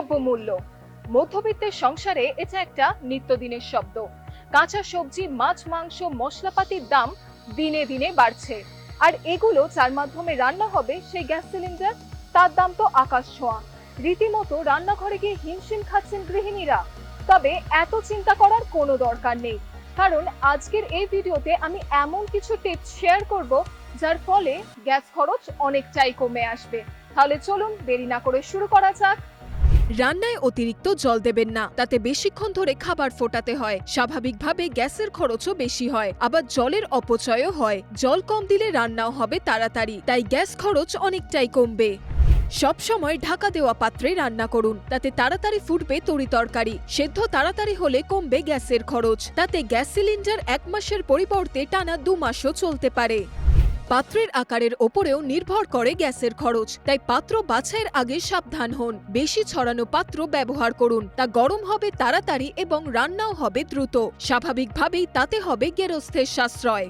দ্রব্যমূল্য। মধ্যবিত্তের সংসারে এটা একটা নিত্যদিনের শব্দ। কাঁচা সবজি, মাছ, মাংস, মশলাপাতির দাম দিনে দিনে বাড়ছে। আর এগুলো যার মাধ্যমে রান্না হবে সেই গ্যাস সিলিন্ডার, তার দাম তো আকাশ ছোঁয়া। রীতিমতো রান্নাঘরে গিয়ে হিমশিম খাচ্ছেন গৃহিণীরা। তবে এত চিন্তা করার কোনো দরকার নেই, কারণ আজকের এই ভিডিওতে আমি এমন কিছু টিপস শেয়ার করব যার ফলে গ্যাস খরচ অনেকটাই কমে আসবে। তাহলে চলুন দেরি না করে শুরু করা যাক। রান্নায় অতিরিক্ত জল দেবেন না, তাতে বেশিক্ষণ ধরে খাবার ফোটাতে হয়। স্বাভাবিকভাবে গ্যাসের খরচও বেশি হয়, আবার জলের অপচয়ও হয়। জল কম দিলে রান্নাও হবে তাড়াতাড়ি, তাই গ্যাস খরচ অনেকটাই কমবে। সব সময় ঢাকা দেওয়া পাত্রে রান্না করুন, তাতে তাড়াতাড়ি ফুটবে তরিতরকারি। সেদ্ধ তাড়াতাড়ি হলে কমবে গ্যাসের খরচ। তাতে গ্যাস সিলিন্ডার 1 মাসের পরিবর্তে টানা 2 মাসও চলতে পারে। পাত্রের আকারের ওপরেও নির্ভর করে গ্যাসের খরচ, তাই পাত্র বাছাইয়ের আগে সাবধান হন। বেশি ছড়ানো পাত্র ব্যবহার করুন, তা গরম হবে তাড়াতাড়ি এবং রান্নাও হবে দ্রুত। স্বাভাবিকভাবেই তাতে হবে গেরস্থের সাশ্রয়।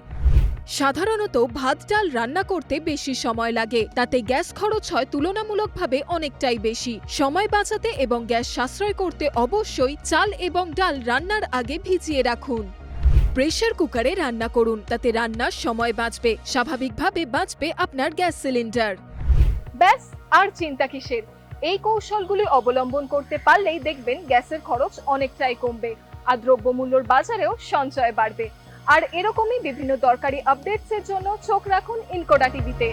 সাধারণত ভাত ডাল রান্না করতে বেশি সময় লাগে, তাতে গ্যাস খরচ হয় তুলনামূলকভাবে অনেকটাই বেশি। সময় বাঁচাতে এবং গ্যাস সাশ্রয় করতে অবশ্যই চাল এবং ডাল রান্নার আগে ভিজিয়ে রাখুন। প্রেসার কুকারে রান্না করুন, তাতে রান্নার সময় বাঁচবে। স্বাভাবিকভাবে বাঁচবে আপনার গ্যাস সিলিন্ডার। ব্যাস, আর চিন্তা কিসের? এই কৌশলগুলি অবলম্বন করতে পারলেই দেখবেন গ্যাসের খরচ অনেকটাই কমবে, আর দ্রব্যমূল্যর বাজারেও সঞ্চয় বাড়বে। আর এরকমই বিভিন্ন দরকারি আপডেটসের জন্য চোখ রাখুন ইনকোডা টিভিতে।